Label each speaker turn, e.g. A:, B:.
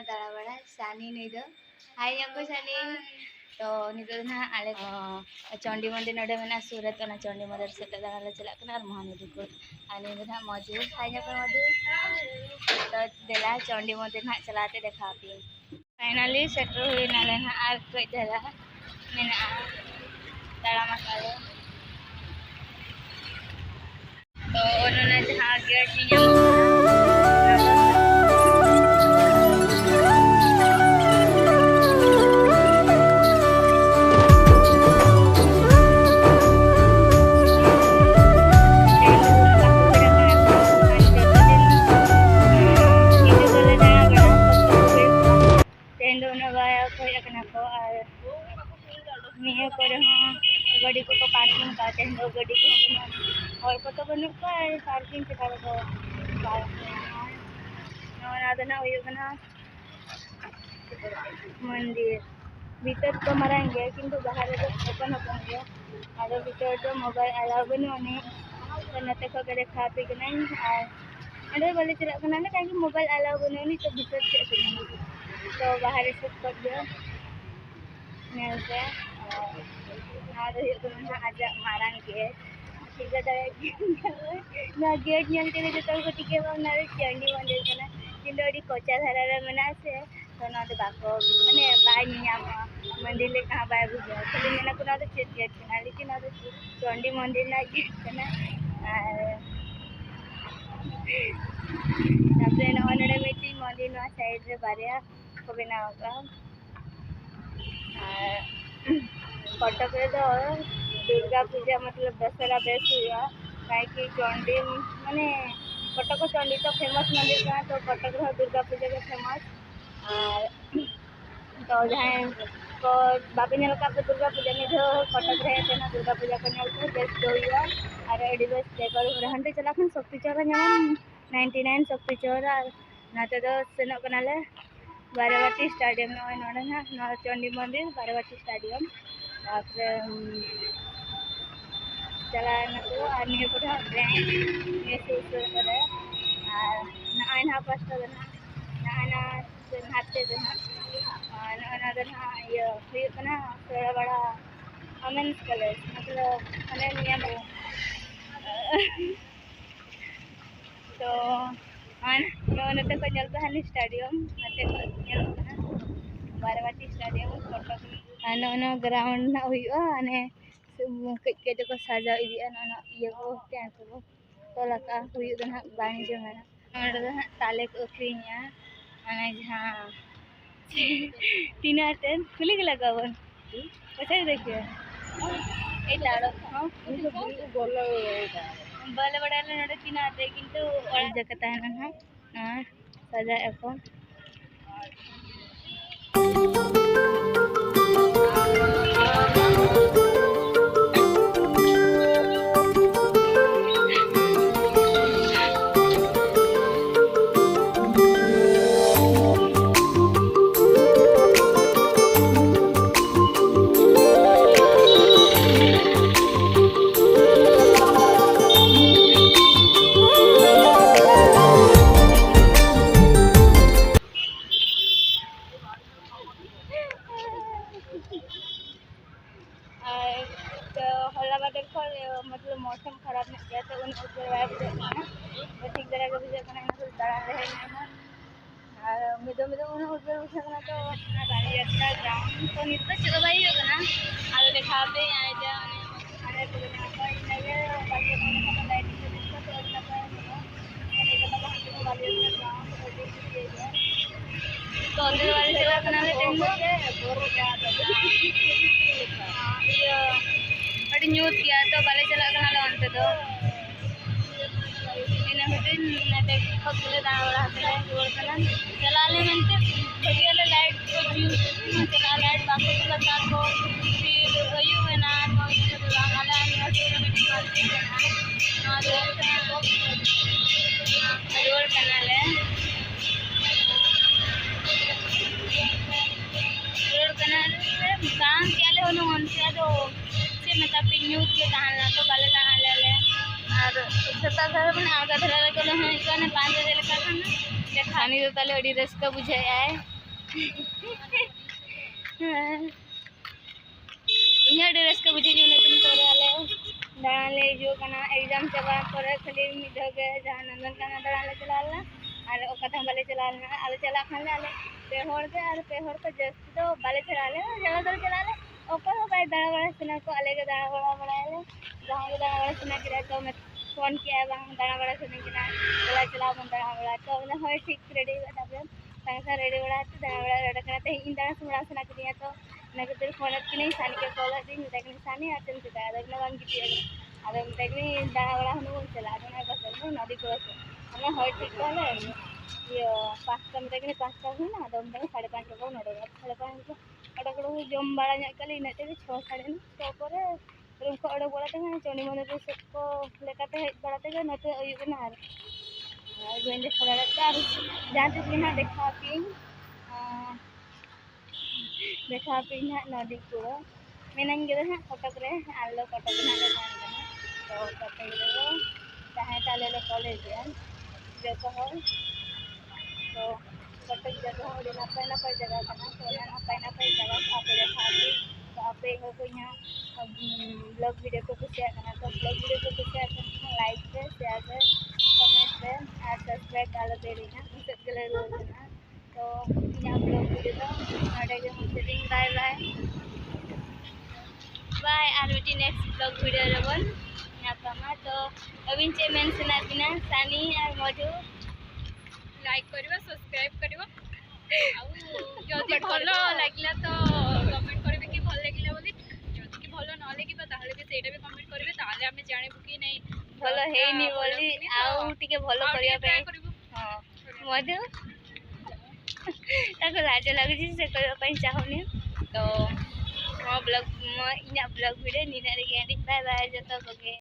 A: दाड़ा बड़ा सानी नहीं दो हाय को सानी तो नितो ना आले चंडी मंदिर नडे में सूरत चंडी मंदिर से दाड़ा चलना और महानदी को आने ना मजू हाय को मधु तो देला चंडी मंदिर ना चलाते देखा पी फाइनली सेटर हुई नाले ना आर कोई देला मेना दाड़ा मसाले तो उन्होंने जहाँ गेट नहीं गाड़ी को पार्किंग का गाड़ी को और को तो बनू का पार्किंग से को मंदिर भीतर तो मरांगे किंतु बाहर ओपन ओपन गया आदो भीतर तो मोबाइल अलाउ बनू ने तो नते को करे खा पी के नहीं और अंदर बोले चला कना ना काहे मोबाइल अलाउ बनू नहीं तो भीतर से तो बाहर से कर दिया नेल से आदो ये तो ना आज मारांग गेट ठीक है ना गेट नेल के जो को टिके ना चंडी मंदिर कना किंतु अडी कोचा धारा रे मना से तो ना तो बाको माने बाय नियाम मंदिर ले कहां बाय बुझा खाली मेना को ना तो चेक गेट कना लेकिन ना तो चंडी मंदिर ना गेट कना तापरे ना ओनडे मेटी मंदिर ना साइड रे बारिया को बनावा का कटक रे तो दुर्गा पूजा मतलब दशहरा बेस हुआ कहीं चंडी माने कटक चंडी तो फेमस मंदिर का तो कटक दुर्गा पूजा के फेमस और तो जहाँ को बापी नेल का दुर्गा पूजा में जो कटक रहे ना दुर्गा पूजा को नेल को बेस हुआ और एडी बेस देखो हंटे चला खन शक्ति चौरा नाम 99 शक्ति चौरा नाते तो सेनो कनाले बारावाटी स्टेडियम में नोडे ना चंडी मंदिर बारावाटी स्टेडियम चला को आने को बैंक ये से करे ना आइना पास ना ना हाथे ना ना ये फिर ना थोड़ा बड़ा अमेंस कलर मतलब अने नियम तो नते को चलता है स्टेडियम नते को चलता बारावाटी स्टेडियम कटक आनो ग्राउंड ना हुआ अने के जो को सजा इदिया ना ये को क्या को तो लगा हुई ना बाणी जो है ना ताले को अखरिया अने जहां तीना टेन खुली के लगावन पछा देखिए ए लाड़ो हां बल बड़ा नडे तीना आते किंतु और जगह है ना सजा एको मतलब मौसम खराब नहीं गया तो उन ठीक तरह का बुझे दाड़ा रहे मिदो मिदो उन बुझे तो गाड़ी अच्छा ग्राउंड तो नित चलो भाई होगा आदो देखा पे आए जा अरे तो लगे बाकी लाइट से दिखता तो अच्छा पाए नहीं तो हम को वाले ग्राउंड तो अंदर वाले चला कना ले टेंगो के बोर क्या ये अड़ी न्यूज किया तो बाले चला कना ले अंत तो इन हटिन नते खगले दाना वाला हते रोड कना चला ले मनते बढ़िया ले लाइट को जीव चला लाइट बाकी का साथ को फिर गयु है ना तो ये तो वाला यूनिवर्सिटी में मीटिंग करते हैं ना रोड कना ले रोड कना काम क्या ले होनो उनसे तो से मतलब न्यूज के कहां तो बाले कहां ले और सत्ता धर में आगा धरा के है इकने 5 बजे लेकर खानी तो ताले अड़ी रस्का बुझाई आए इन्हें अड़ी रस्का बुझे जो तुम तोरे आले दाना ले जो कना एग्जाम चबा करे खाली मिधगे जहां नंदनकानन दाना ले चलाला और ओकथा बाले चलाला आले चला खाले आले पेहर के जस्ट तो बाले चलाले जगह तो चलाले ओकर हो भाई दाना बड़ा सुना को आले के दाना बड़ा बनाले जहां के दाना बड़ा सुना के तो मैं फोन किया बा दाना बड़ा सुने के ना चला बन दाना बड़ा तो ना होय ठीक रेडी बता संसा रेडी बड़ा तो दाना बड़ा रेडी करते इन दाना सुना के दिया तो ना के तेरे फोन की नहीं सान के कॉल दिन देखने सानी आते से का अगर ना वन की अगर देखनी दाना बड़ा हम चला ना बस नदी क्रॉस हमें होय ठीक कहले ये 5 का में देखनी 5 का हुई ना तो हम 5:30 को नडो 5:30 अडकड़ो जम बड़ा कल इन 6 साढ़े तो करे रूम को अडक बड़ा चंडी मंदिर से को लेकाते हेज बड़ाते नते अयुबना गोविंद खड़ा जहाँ तक ना देखा नदी को मेनाइन गे हाँ कटक रे आलो कटक ना तो कटक जहाँ ताले कॉलेज जो तो कटक जगह अभी नपाय जगह तो नपाय जगह आपे देखा तो आपे को यहाँ ब्लॉग वीडियो को कुसिया तो ब्लॉग वीडियो को कुसिया लाइक पे शेयर पे कमेंट पे और सब्सक्राइब आलो देना मुझे गले रोजना तो यहाँ ब्लॉग वीडियो तो नडे के मुझे बाय बाय बाय और बेटी नेक्स्ट ब्लॉग वीडियो रेबन नापामा तो अभी चे मेंशन बिना सानी और मधु
B: लाइक करिवा सब्सक्राइब करिवा जदि भलो लागला तो कमेंट करबे कि भल लागला बोली जदि कि भलो न लागिबा ताहले भी सेटा भी कमेंट करबे ताहले हमें जानिबु कि नहीं
A: भलो हेनी बोली आउ टिके भलो करिया पे हां मधु ताको लाज लागुची से करिया पे चाहनी तो मो ब्लॉग मो इना ब्लॉग वीडियो निना रे बाय बाय जतो कोगे।